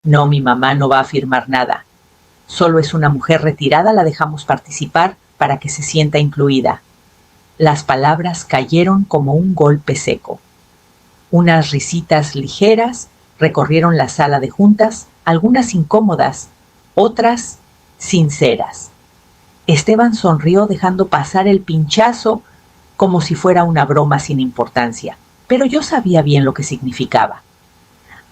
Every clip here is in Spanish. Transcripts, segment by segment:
No, mi mamá no va a firmar nada. Solo es una mujer retirada, la dejamos participar para que se sienta incluida. Las palabras cayeron como un golpe seco. Unas risitas ligeras recorrieron la sala de juntas, algunas incómodas, otras sinceras. Esteban sonrió dejando pasar el pinchazo como si fuera una broma sin importancia, pero yo sabía bien lo que significaba.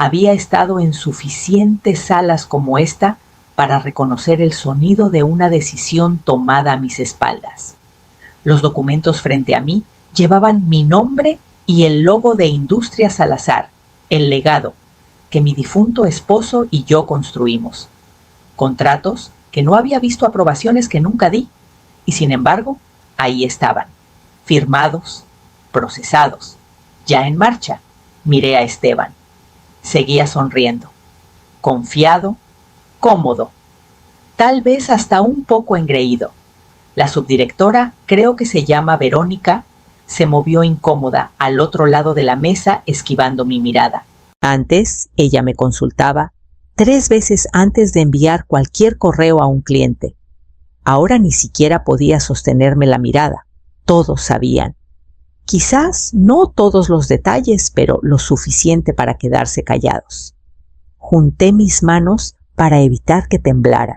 Había estado en suficientes salas como esta para reconocer el sonido de una decisión tomada a mis espaldas. Los documentos frente a mí llevaban mi nombre y el logo de Industrias Salazar, el legado que mi difunto esposo y yo construimos. Contratos que no había visto, aprobaciones que nunca di, y sin embargo, ahí estaban, firmados, procesados, ya en marcha. Miré a Esteban. Seguía sonriendo, confiado, cómodo, tal vez hasta un poco engreído. La subdirectora, creo que se llama Verónica, se movió incómoda al otro lado de la mesa, esquivando mi mirada. Antes, ella me consultaba 3 veces antes de enviar cualquier correo a un cliente. Ahora ni siquiera podía sostenerme la mirada. Todos sabían. Quizás no todos los detalles, pero lo suficiente para quedarse callados. Junté mis manos para evitar que temblaran.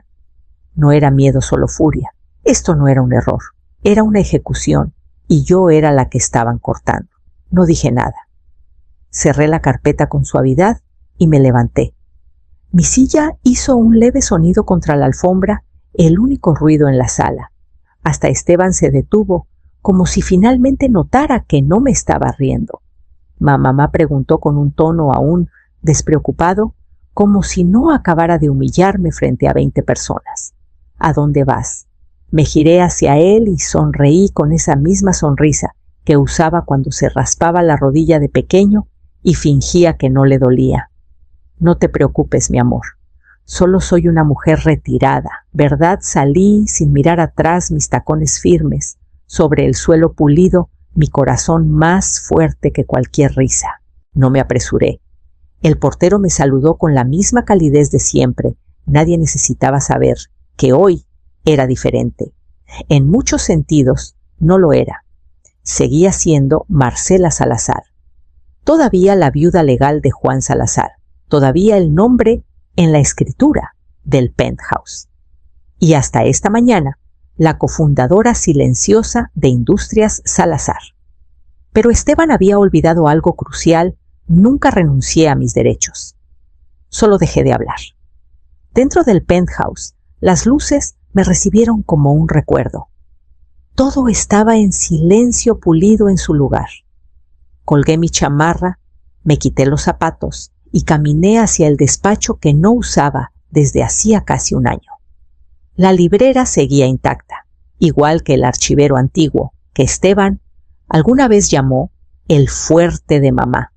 No era miedo, solo furia. Esto no era un error, era una ejecución, y yo era la que estaban cortando. No dije nada. Cerré la carpeta con suavidad y me levanté. Mi silla hizo un leve sonido contra la alfombra, el único ruido en la sala. Hasta Esteban se detuvo, como si finalmente notara que no me estaba riendo. Mamá preguntó con un tono aún despreocupado, como si no acabara de humillarme frente a 20 personas. ¿A dónde vas? Me giré hacia él y sonreí con esa misma sonrisa que usaba cuando se raspaba la rodilla de pequeño y fingía que no le dolía. No te preocupes, mi amor. Solo soy una mujer retirada. ¿Verdad? Salí sin mirar atrás, mis tacones firmes, sobre el suelo pulido, mi corazón más fuerte que cualquier risa. No me apresuré. El portero me saludó con la misma calidez de siempre. Nadie necesitaba saber que hoy era diferente. En muchos sentidos, no lo era. Seguía siendo Marcela Salazar. Todavía la viuda legal de Juan Salazar. Todavía el nombre en la escritura del penthouse. Y hasta esta mañana, la cofundadora silenciosa de Industrias Salazar. Pero Esteban había olvidado algo crucial. Nunca renuncié a mis derechos. Solo dejé de hablar. Dentro del penthouse, las luces me recibieron como un recuerdo. Todo estaba en silencio pulido en su lugar. Colgué mi chamarra, me quité los zapatos y caminé hacia el despacho que no usaba desde hacía casi un año. La librera seguía intacta, igual que el archivero antiguo, que Esteban alguna vez llamó el fuerte de mamá.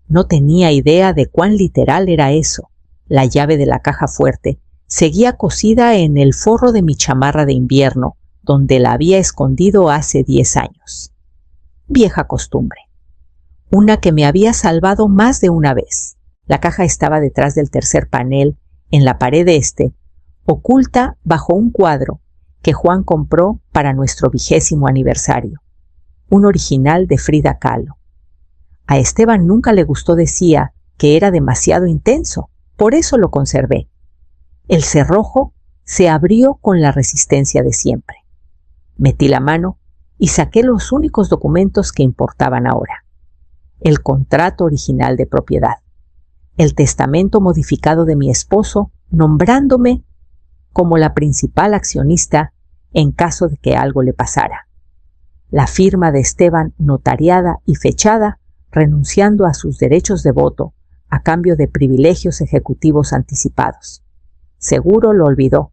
No tenía idea de cuán literal era eso. La llave de la caja fuerte seguía cosida en el forro de mi chamarra de invierno, donde la había escondido hace 10 años. Vieja costumbre. Una que me había salvado más de una vez. La caja estaba detrás del tercer panel, en la pared este, oculta bajo un cuadro que Juan compró para nuestro 20º aniversario. Un original de Frida Kahlo. A Esteban nunca le gustó, decía que era demasiado intenso, por eso lo conservé. El cerrojo se abrió con la resistencia de siempre. Metí la mano y saqué los únicos documentos que importaban ahora. El contrato original de propiedad. El testamento modificado de mi esposo, nombrándome como la principal accionista en caso de que algo le pasara. La firma de Esteban, notariada y fechada, renunciando a sus derechos de voto a cambio de privilegios ejecutivos anticipados. Seguro lo olvidó.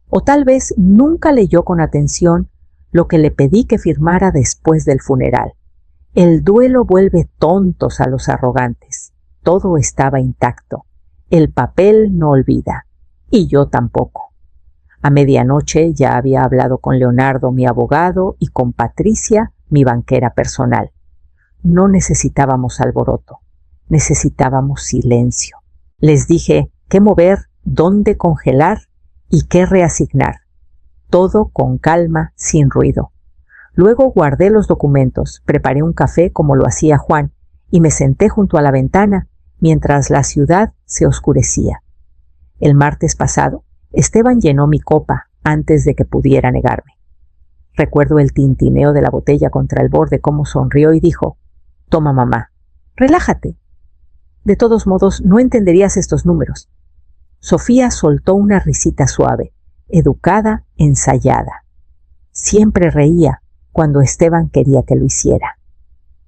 O tal vez nunca leyó con atención lo que le pedí que firmara después del funeral. El duelo vuelve tontos a los arrogantes. Todo estaba intacto. El papel no olvida. Y yo tampoco. A medianoche ya había hablado con Leonardo, mi abogado, y con Patricia, mi banquera personal. No necesitábamos alboroto. Necesitábamos silencio. Les dije qué mover, dónde congelar y qué reasignar. Todo con calma, sin ruido. Luego guardé los documentos, preparé un café como lo hacía Juan y me senté junto a la ventana mientras la ciudad se oscurecía. El martes pasado, Esteban llenó mi copa antes de que pudiera negarme. Recuerdo el tintineo de la botella contra el borde, cómo sonrió y dijo: «Toma, mamá, relájate. De todos modos, no entenderías estos números». Sofía soltó una risita suave, educada, ensayada. Siempre reía cuando Esteban quería que lo hiciera.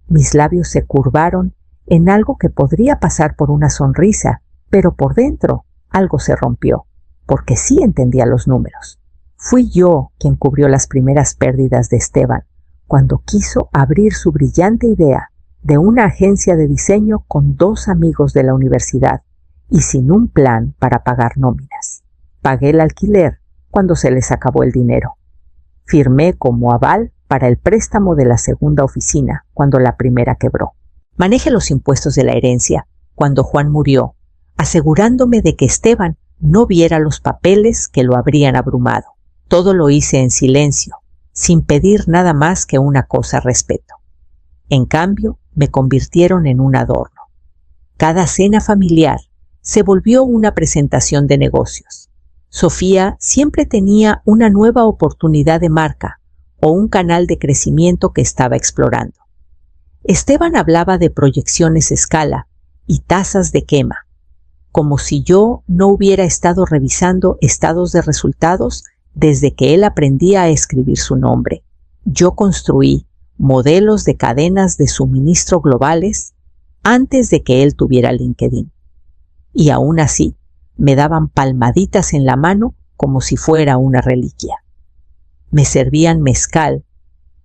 Mis labios se curvaron en algo que podría pasar por una sonrisa, pero por dentro algo se rompió, porque sí entendía los números. Fui yo quien cubrió las primeras pérdidas de Esteban cuando quiso abrir su brillante idea de una agencia de diseño con 2 amigos de la universidad y sin un plan para pagar nóminas. Pagué el alquiler cuando se les acabó el dinero. Firmé como aval para el préstamo de la segunda oficina cuando la primera quebró. Manejé los impuestos de la herencia cuando Juan murió, asegurándome de que Esteban no viera los papeles que lo habrían abrumado. Todo lo hice en silencio, sin pedir nada más que una cosa: respeto. En cambio, me convirtieron en un adorno. Cada cena familiar se volvió una presentación de negocios. Sofía siempre tenía una nueva oportunidad de marca o un canal de crecimiento que estaba explorando. Esteban hablaba de proyecciones escala y tasas de quema, como si yo no hubiera estado revisando estados de resultados desde que él aprendía a escribir su nombre. Yo construí modelos de cadenas de suministro globales antes de que él tuviera LinkedIn. Y aún así, me daban palmaditas en la mano como si fuera una reliquia. Me servían mezcal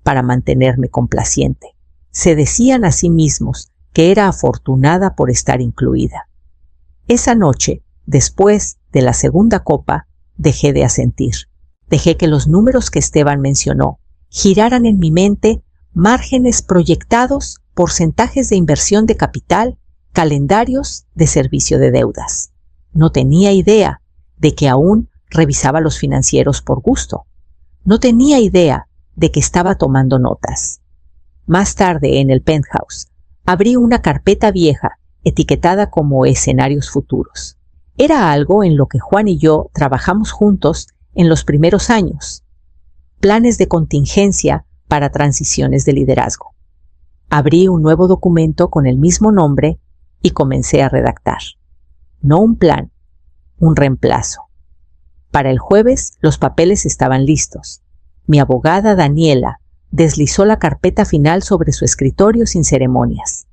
para mantenerme complaciente. Se decían a sí mismos que era afortunada por estar incluida. Esa noche, después de la segunda copa, dejé de asentir. Dejé que los números que Esteban mencionó giraran en mi mente márgenes proyectados, porcentajes de inversión de capital, calendarios de servicio de deudas. No tenía idea de que aún revisaba los financieros por gusto. No tenía idea de que estaba tomando notas. Más tarde, en el penthouse, abrí una carpeta vieja etiquetada como escenarios futuros. Era algo en lo que Juan y yo trabajamos juntos en los primeros años. Planes de contingencia para transiciones de liderazgo. Abrí un nuevo documento con el mismo nombre y comencé a redactar. No un plan, un reemplazo. Para el jueves los papeles estaban listos. Mi abogada Daniela deslizó la carpeta final sobre su escritorio sin ceremonias.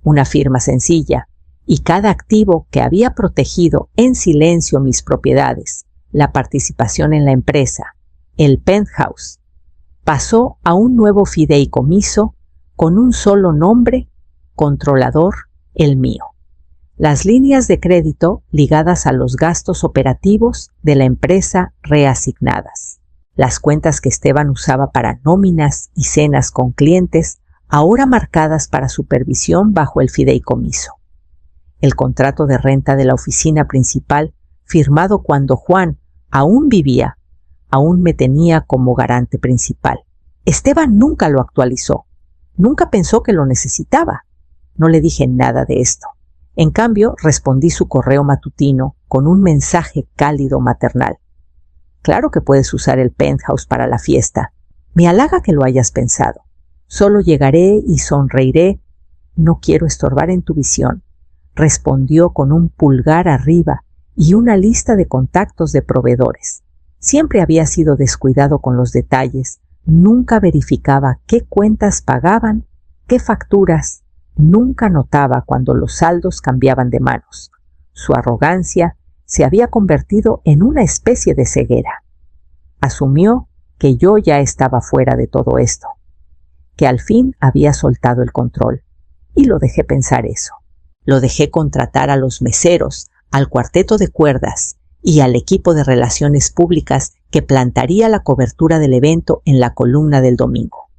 Una firma sencilla, y cada activo que había protegido en silencio mis propiedades, la participación en la empresa, el penthouse, pasó a un nuevo fideicomiso con un solo nombre: controlador, el mío. Las líneas de crédito ligadas a los gastos operativos de la empresa reasignadas. Las cuentas que Esteban usaba para nóminas y cenas con clientes, ahora marcadas para supervisión bajo el fideicomiso. El contrato de renta de la oficina principal, firmado cuando Juan aún vivía, aún me tenía como garante principal. Esteban nunca lo actualizó. Nunca pensó que lo necesitaba. No le dije nada de esto. En cambio, respondí su correo matutino con un mensaje cálido maternal. Claro que puedes usar el penthouse para la fiesta. Me halaga que lo hayas pensado. Solo llegaré y sonreiré. No quiero estorbar en tu visión. Respondió con un pulgar arriba y una lista de contactos de proveedores. Siempre había sido descuidado con los detalles. Nunca verificaba qué cuentas pagaban, qué facturas. Nunca notaba cuando los saldos cambiaban de manos. Su arrogancia se había convertido en una especie de ceguera. Asumió que yo ya estaba fuera de todo esto, que al fin había soltado el control, y lo dejé pensar eso. Lo dejé contratar a los meseros, al cuarteto de cuerdas y al equipo de relaciones públicas que plantaría la cobertura del evento en la columna del domingo.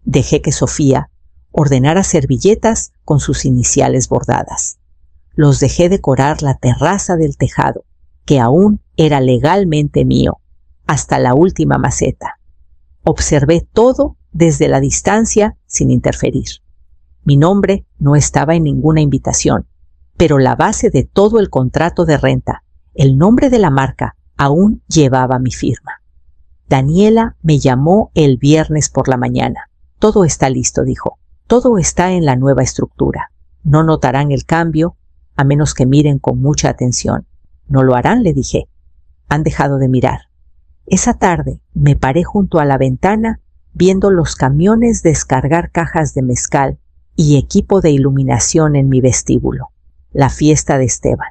Dejé que Sofía ordenara servilletas con sus iniciales bordadas. los dejé decorar la terraza del tejado, que aún era legalmente mío, hasta la última maceta. Observé todo desde la distancia sin interferir. Mi nombre no estaba en ninguna invitación, pero la base de todo el contrato de renta, el nombre de la marca, aún llevaba mi firma. Daniela me llamó el viernes por la mañana. Todo está listo, dijo. Todo está en la nueva estructura. No notarán el cambio, a menos que miren con mucha atención. No lo harán, le dije. Han dejado de mirar. Esa tarde me paré junto a la ventana viendo los camiones descargar cajas de mezcal y equipo de iluminación en mi vestíbulo. La fiesta de Esteban,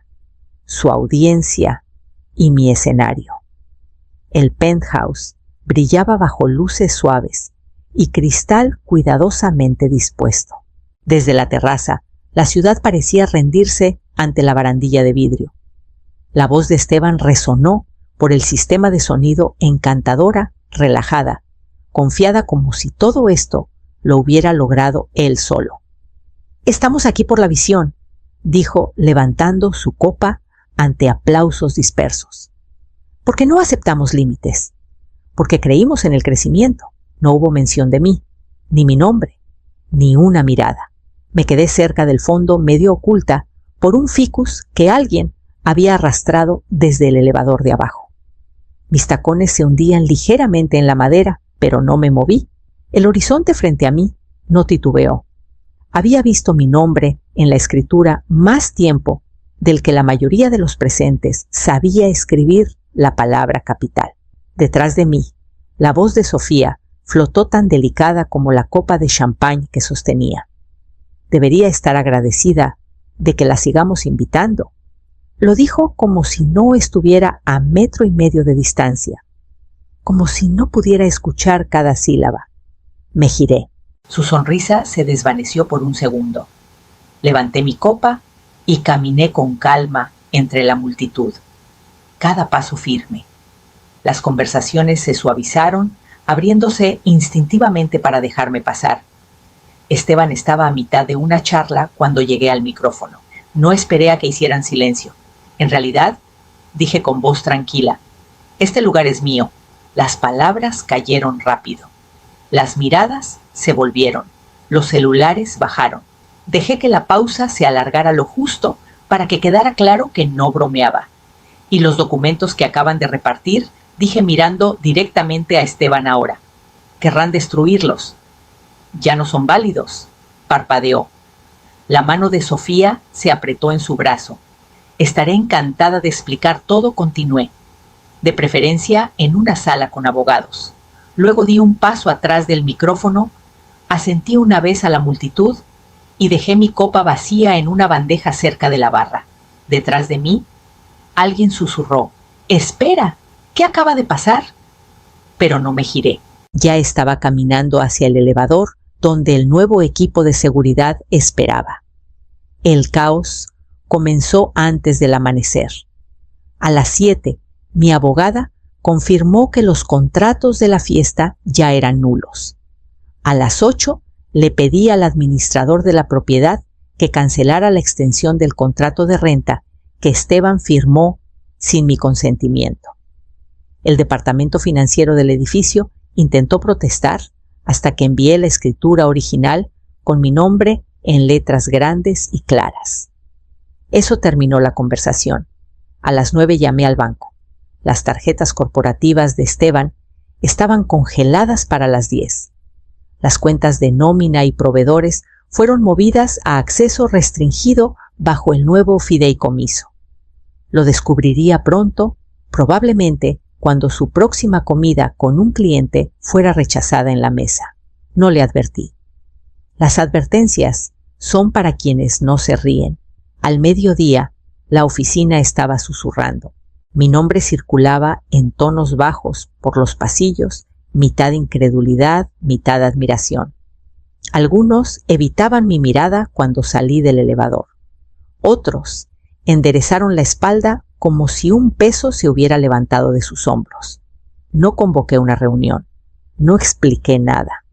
su audiencia y mi escenario. El penthouse brillaba bajo luces suaves y cristal cuidadosamente dispuesto. Desde la terraza, la ciudad parecía rendirse ante la barandilla de vidrio. La voz de Esteban resonó por el sistema de sonido encantadora, relajada, confiada como si todo esto lo hubiera logrado él solo. «Estamos aquí por la visión», dijo levantando su copa ante aplausos dispersos. «Porque no aceptamos límites, porque creímos en el crecimiento. No hubo mención de mí, ni mi nombre, ni una mirada. Me quedé cerca del fondo medio oculta por un ficus que alguien había arrastrado desde el elevador de abajo. Mis tacones se hundían ligeramente en la madera, pero no me moví. El horizonte frente a mí no titubeó. Había visto mi nombre en la escritura más tiempo del que la mayoría de los presentes sabía escribir la palabra capital. Detrás de mí, la voz de Sofía flotó tan delicada como la copa de champán que sostenía. Debería estar agradecida de que la sigamos invitando. Lo dijo como si no estuviera a 1,5 metros de distancia, como si no pudiera escuchar cada sílaba. Me giré. Su sonrisa se desvaneció por un segundo. Levanté mi copa y caminé con calma entre la multitud, cada paso firme. Las conversaciones se suavizaron, abriéndose instintivamente para dejarme pasar. Esteban estaba a mitad de una charla cuando llegué al micrófono. No esperé a que hicieran silencio. En realidad, dije con voz tranquila, «Este lugar es mío». Las palabras cayeron rápido. Las miradas se volvieron. Los celulares bajaron. Dejé que la pausa se alargara lo justo para que quedara claro que no bromeaba. «¿Y los documentos que acaban de repartir?», dije mirando directamente a Esteban ahora. «¿Querrán destruirlos?». «Ya no son válidos», parpadeó. La mano de Sofía se apretó en su brazo. «Estaré encantada de explicar todo», continué. «De preferencia en una sala con abogados». Luego di un paso atrás del micrófono, asentí una vez a la multitud y dejé mi copa vacía en una bandeja cerca de la barra. Detrás de mí, alguien susurró, «¡Espera! ¿Qué acaba de pasar?». Pero no me giré. Ya estaba caminando hacia el elevador donde el nuevo equipo de seguridad esperaba. El caos comenzó antes del amanecer. A las 7, mi abogada confirmó que los contratos de la fiesta ya eran nulos. A las 8, le pedí al administrador de la propiedad que cancelara la extensión del contrato de renta que Esteban firmó sin mi consentimiento. El departamento financiero del edificio intentó protestar hasta que envié la escritura original con mi nombre en letras grandes y claras. Eso terminó la conversación. A las 9 llamé al banco. Las tarjetas corporativas de Esteban estaban congeladas para las 10. Las cuentas de nómina y proveedores fueron movidas a acceso restringido bajo el nuevo fideicomiso. Lo descubriría pronto, probablemente cuando su próxima comida con un cliente fuera rechazada en la mesa. No le advertí. Las advertencias son para quienes no se ríen. Al mediodía, la oficina estaba susurrando. Mi nombre circulaba en tonos bajos por los pasillos, mitad incredulidad, mitad admiración. Algunos evitaban mi mirada cuando salí del elevador. Otros enderezaron la espalda como si un peso se hubiera levantado de sus hombros. No convoqué una reunión. No expliqué nada.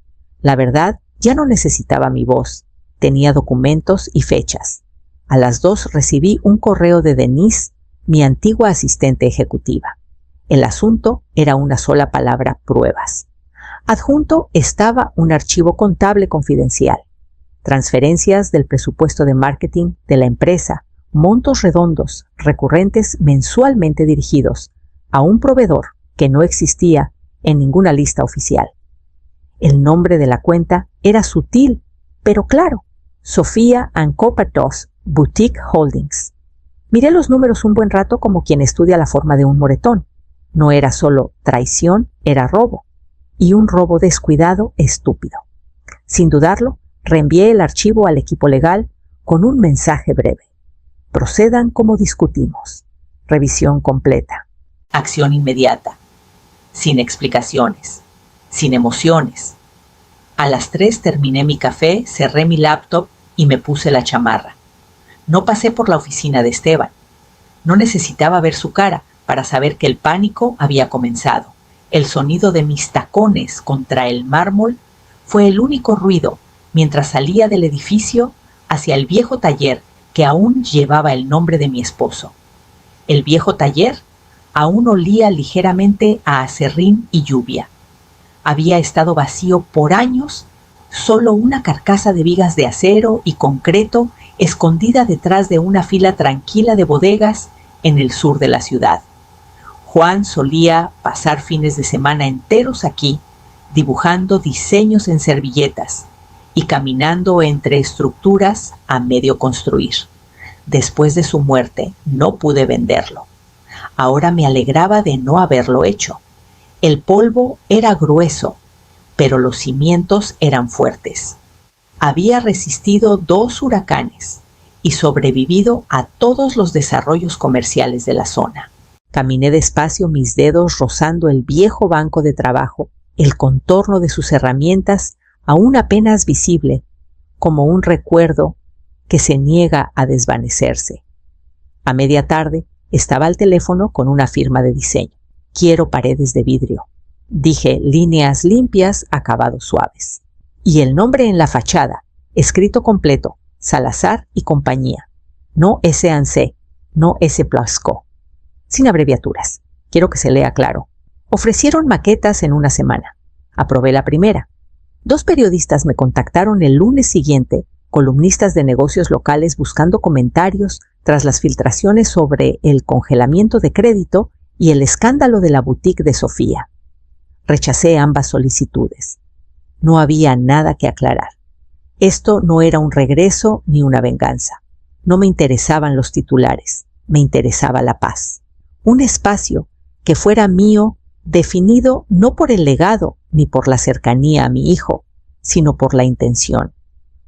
La verdad, ya no necesitaba mi voz. Tenía documentos y fechas. A las 2 recibí un correo de Denise, mi antigua asistente ejecutiva. El asunto era una sola palabra: pruebas. Adjunto estaba un archivo contable confidencial. Transferencias del presupuesto de marketing de la empresa, montos redondos, recurrentes mensualmente dirigidos a un proveedor que no existía en ninguna lista oficial. El nombre de la cuenta era sutil, pero claro: Sofía & Coppertos Boutique Holdings. Miré los números un buen rato como quien estudia la forma de un moretón. No era solo traición, era robo. Y un robo descuidado, estúpido. Sin dudarlo, reenvié el archivo al equipo legal con un mensaje breve: procedan como discutimos. Revisión completa. Acción inmediata. Sin explicaciones. Sin emociones. A las 3 terminé mi café, cerré mi laptop y me puse la chamarra. No pasé por la oficina de Esteban. No necesitaba ver su cara para saber que el pánico había comenzado. El sonido de mis tacones contra el mármol fue el único ruido mientras salía del edificio hacia el viejo taller que aún llevaba el nombre de mi esposo. El viejo taller aún olía ligeramente a aserrín y lluvia. Había estado vacío por años, solo una carcasa de vigas de acero y concreto escondida detrás de una fila tranquila de bodegas en el sur de la ciudad. Juan solía pasar fines de semana enteros aquí, dibujando diseños en servilletas y caminando entre estructuras a medio construir. Después de su muerte, no pude venderlo. Ahora me alegraba de no haberlo hecho. El polvo era grueso, pero los cimientos eran fuertes. Había resistido 2 huracanes y sobrevivido a todos los desarrollos comerciales de la zona. Caminé despacio, mis dedos rozando el viejo banco de trabajo, el contorno de sus herramientas aún apenas visible, como un recuerdo que se niega a desvanecerse. A media tarde estaba al teléfono con una firma de diseño. Quiero paredes de vidrio. Dije: líneas limpias, acabados suaves. Y el nombre en la fachada, escrito completo: Salazar y compañía. No S&C, no S. Plasco. Sin abreviaturas. Quiero que se lea claro. Ofrecieron maquetas en una semana. Aprobé la primera. 2 periodistas me contactaron el lunes siguiente, columnistas de negocios locales buscando comentarios tras las filtraciones sobre el congelamiento de crédito y el escándalo de la boutique de Sofía. Rechacé ambas solicitudes. No había nada que aclarar. Esto no era un regreso ni una venganza. No me interesaban los titulares, me interesaba la paz. Un espacio que fuera mío, definido no por el legado ni por la cercanía a mi hijo, sino por la intención,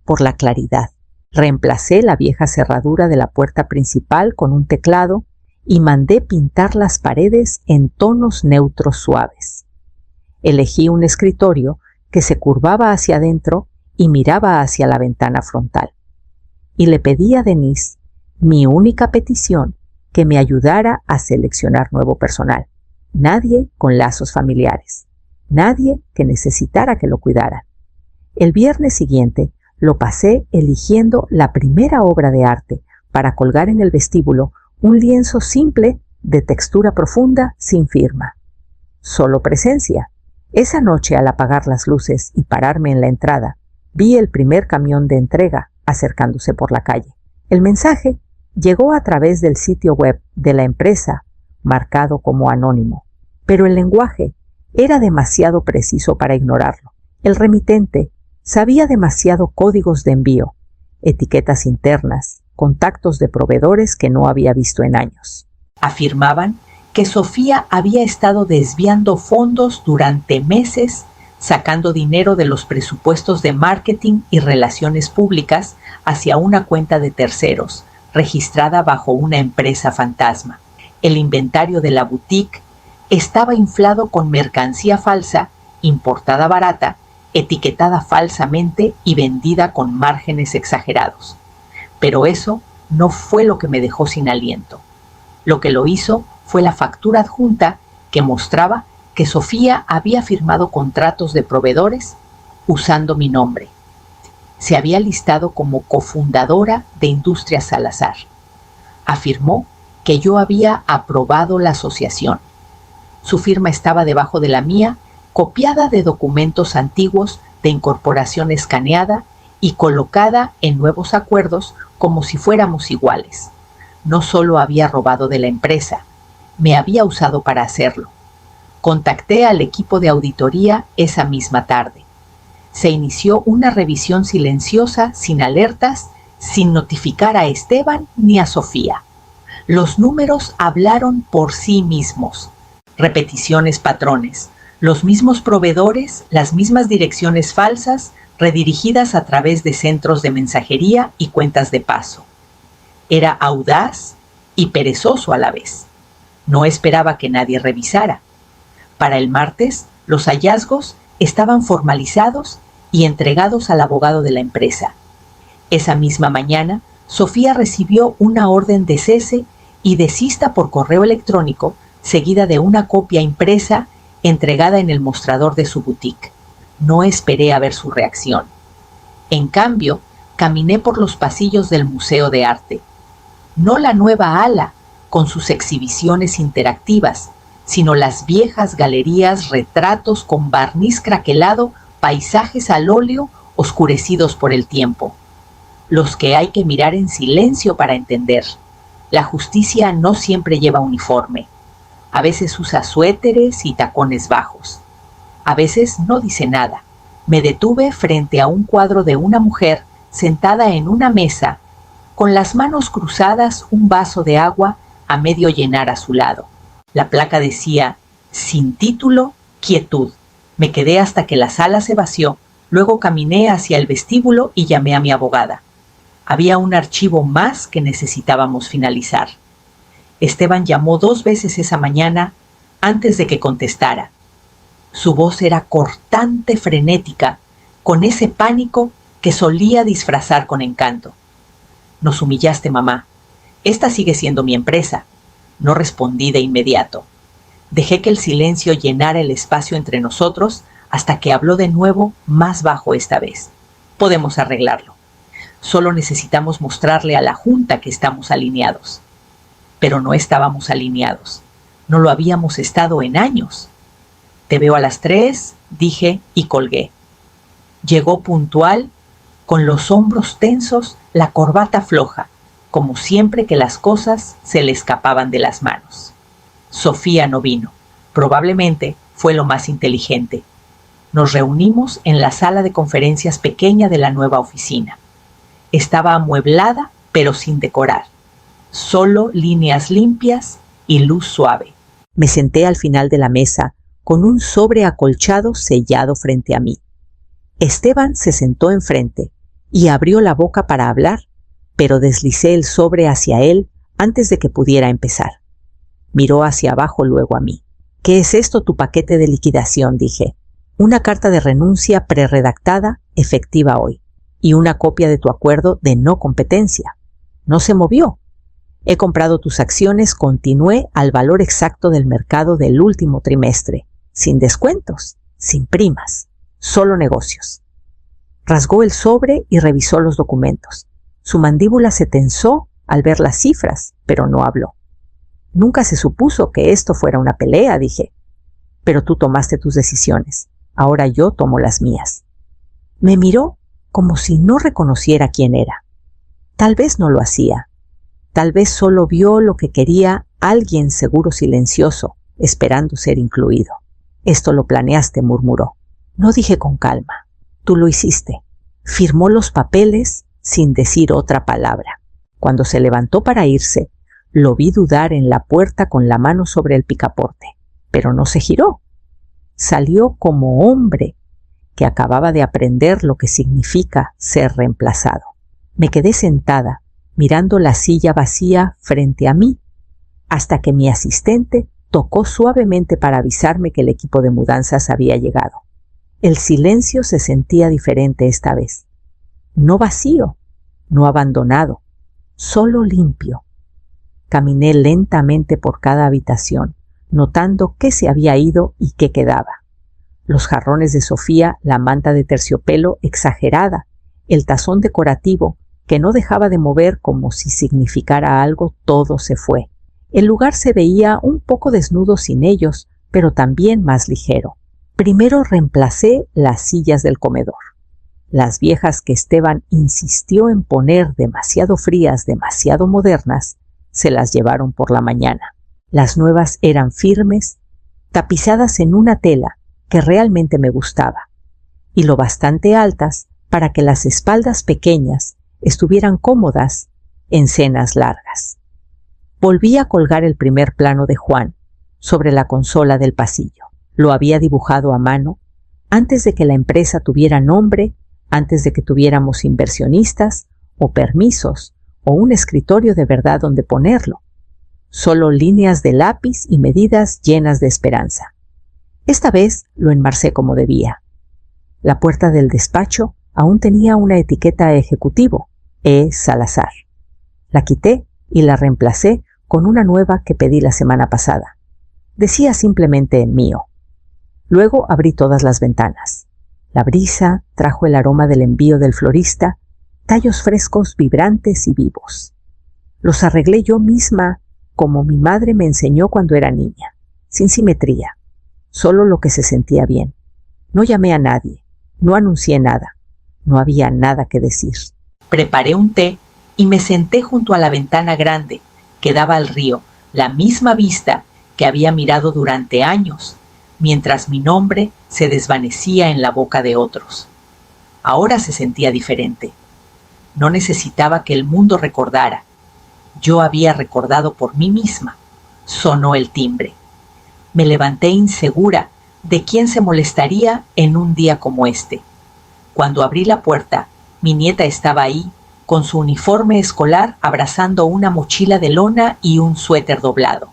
por la claridad. Reemplacé la vieja cerradura de la puerta principal con un teclado y mandé pintar las paredes en tonos neutros suaves. Elegí un escritorio que se curvaba hacia adentro y miraba hacia la ventana frontal. Y le pedí a Denise, mi única petición, que me ayudara a seleccionar nuevo personal. Nadie con lazos familiares. Nadie que necesitara que lo cuidaran. El viernes siguiente lo pasé eligiendo la primera obra de arte para colgar en el vestíbulo, un lienzo simple de textura profunda sin firma. Solo presencia. Esa noche, al apagar las luces y pararme en la entrada, vi el primer camión de entrega acercándose por la calle. El mensaje llegó a través del sitio web de la empresa, marcado como anónimo, pero el lenguaje era demasiado preciso para ignorarlo. El remitente sabía demasiado códigos de envío, etiquetas internas, contactos de proveedores que no había visto en años. Afirmaban que Sofía había estado desviando fondos durante meses, sacando dinero de los presupuestos de marketing y relaciones públicas hacia una cuenta de terceros, registrada bajo una empresa fantasma. El inventario de la boutique estaba inflado con mercancía falsa, importada barata, etiquetada falsamente y vendida con márgenes exagerados. Pero eso no fue lo que me dejó sin aliento. Lo que lo hizo fue la factura adjunta que mostraba que Sofía había firmado contratos de proveedores usando mi nombre. Se había listado como cofundadora de Industrias Salazar. Afirmó que yo había aprobado la asociación. Su firma estaba debajo de la mía, copiada de documentos antiguos de incorporación escaneada y colocada en nuevos acuerdos como si fuéramos iguales. No solo había robado de la empresa, me había usado para hacerlo. Contacté al equipo de auditoría esa misma tarde. Se inició una revisión silenciosa, sin alertas, sin notificar a Esteban ni a Sofía. Los números hablaron por sí mismos. Repeticiones, patrones, los mismos proveedores, las mismas direcciones falsas, redirigidas a través de centros de mensajería y cuentas de paso. Era audaz y perezoso a la vez. No esperaba que nadie revisara. Para el martes, los hallazgos estaban formalizados y entregados al abogado de la empresa. Esa misma mañana, Sofía recibió una orden de cese y desista por correo electrónico, seguida de una copia impresa entregada en el mostrador de su boutique. No esperé a ver su reacción. En cambio, caminé por los pasillos del Museo de Arte. No la nueva ala, con sus exhibiciones interactivas, sino las viejas galerías, retratos con barniz craquelado, paisajes al óleo oscurecidos por el tiempo. Los que hay que mirar en silencio para entender. La justicia no siempre lleva uniforme. A veces usa suéteres y tacones bajos. A veces no dice nada. Me detuve frente a un cuadro de una mujer sentada en una mesa, con las manos cruzadas, un vaso de agua a medio llenar a su lado. La placa decía, sin título, quietud. Me quedé hasta que la sala se vació, luego caminé hacia el vestíbulo y llamé a mi abogada. Había un archivo más que necesitábamos finalizar. Esteban llamó 2 veces esa mañana antes de que contestara. Su voz era cortante, frenética, con ese pánico que solía disfrazar con encanto. Nos humillaste, mamá. Esta sigue siendo mi empresa. No respondí de inmediato. Dejé que el silencio llenara el espacio entre nosotros hasta que habló de nuevo, más bajo esta vez. Podemos arreglarlo. Solo necesitamos mostrarle a la Junta que estamos alineados. Pero no estábamos alineados. No lo habíamos estado en años. Te veo a las 3, dije y colgué. Llegó puntual, con los hombros tensos, la corbata floja, como siempre que las cosas se le escapaban de las manos. Sofía no vino. Probablemente fue lo más inteligente. Nos reunimos en la sala de conferencias pequeña de la nueva oficina. Estaba amueblada, pero sin decorar. Solo líneas limpias y luz suave. Me senté al final de la mesa, con un sobre acolchado sellado frente a mí. Esteban se sentó enfrente y abrió la boca para hablar, pero deslicé el sobre hacia él antes de que pudiera empezar. Miró hacia abajo, luego a mí. ¿Qué es esto, tu paquete de liquidación?, dije. Una carta de renuncia preredactada, efectiva hoy, y una copia de tu acuerdo de no competencia. No se movió. He comprado tus acciones, continué, al valor exacto del mercado del último trimestre, sin descuentos, sin primas, solo negocios. Rasgó el sobre y revisó los documentos. Su mandíbula se tensó al ver las cifras, pero no habló. Nunca se supuso que esto fuera una pelea, dije. Pero tú tomaste tus decisiones. Ahora yo tomo las mías. Me miró como si no reconociera quién era. Tal vez no lo hacía. Tal vez solo vio lo que quería alguien seguro silencioso, esperando ser incluido. Esto lo planeaste, murmuró. No, dije con calma. Tú lo hiciste. Firmó los papeles sin decir otra palabra. Cuando se levantó para irse, lo vi dudar en la puerta con la mano sobre el picaporte, pero no se giró. Salió como hombre que acababa de aprender lo que significa ser reemplazado. Me quedé sentada, mirando la silla vacía frente a mí, hasta que mi asistente tocó suavemente para avisarme que el equipo de mudanzas había llegado. El silencio se sentía diferente esta vez. No vacío, no abandonado, solo limpio. Caminé lentamente por cada habitación, notando qué se había ido y qué quedaba. Los jarrones de Sofía, la manta de terciopelo exagerada, el tazón decorativo, que no dejaba de mover como si significara algo, todo se fue. El lugar se veía un poco desnudo sin ellos, pero también más ligero. Primero reemplacé las sillas del comedor. Las viejas que Esteban insistió en poner demasiado frías, demasiado modernas, se las llevaron por la mañana. Las nuevas eran firmes, tapizadas en una tela que realmente me gustaba, y lo bastante altas para que las espaldas pequeñas estuvieran cómodas en cenas largas. Volví a colgar el primer plano de Juan sobre la consola del pasillo. Lo había dibujado a mano antes de que la empresa tuviera nombre, antes de que tuviéramos inversionistas o permisos o un escritorio de verdad donde ponerlo. Solo líneas de lápiz y medidas llenas de esperanza. Esta vez lo enmarcé como debía. La puerta del despacho aún tenía una etiqueta ejecutivo, E. Salazar. La quité y la reemplacé con una nueva que pedí la semana pasada. Decía simplemente mío. Luego abrí todas las ventanas. La brisa trajo el aroma del envío del florista, tallos frescos, vibrantes y vivos. Los arreglé yo misma, como mi madre me enseñó cuando era niña, sin simetría, solo lo que se sentía bien. No llamé a nadie, no anuncié nada, no había nada que decir. Preparé un té y me senté junto a la ventana grande que daba al río, la misma vista que había mirado durante años, mientras mi nombre se desvanecía en la boca de otros. Ahora se sentía diferente. No necesitaba que el mundo recordara. Yo había recordado por mí misma. Sonó el timbre. Me levanté insegura de quién se molestaría en un día como este. Cuando abrí la puerta, mi nieta estaba ahí, con su uniforme escolar abrazando una mochila de lona y un suéter doblado.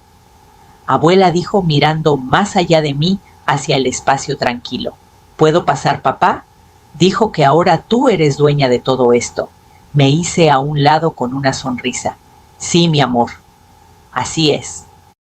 Abuela dijo mirando más allá de mí hacia el espacio tranquilo. ¿Puedo pasar, papá? Dijo que ahora tú eres dueña de todo esto. Me hice a un lado con una sonrisa. Sí, mi amor. Así es.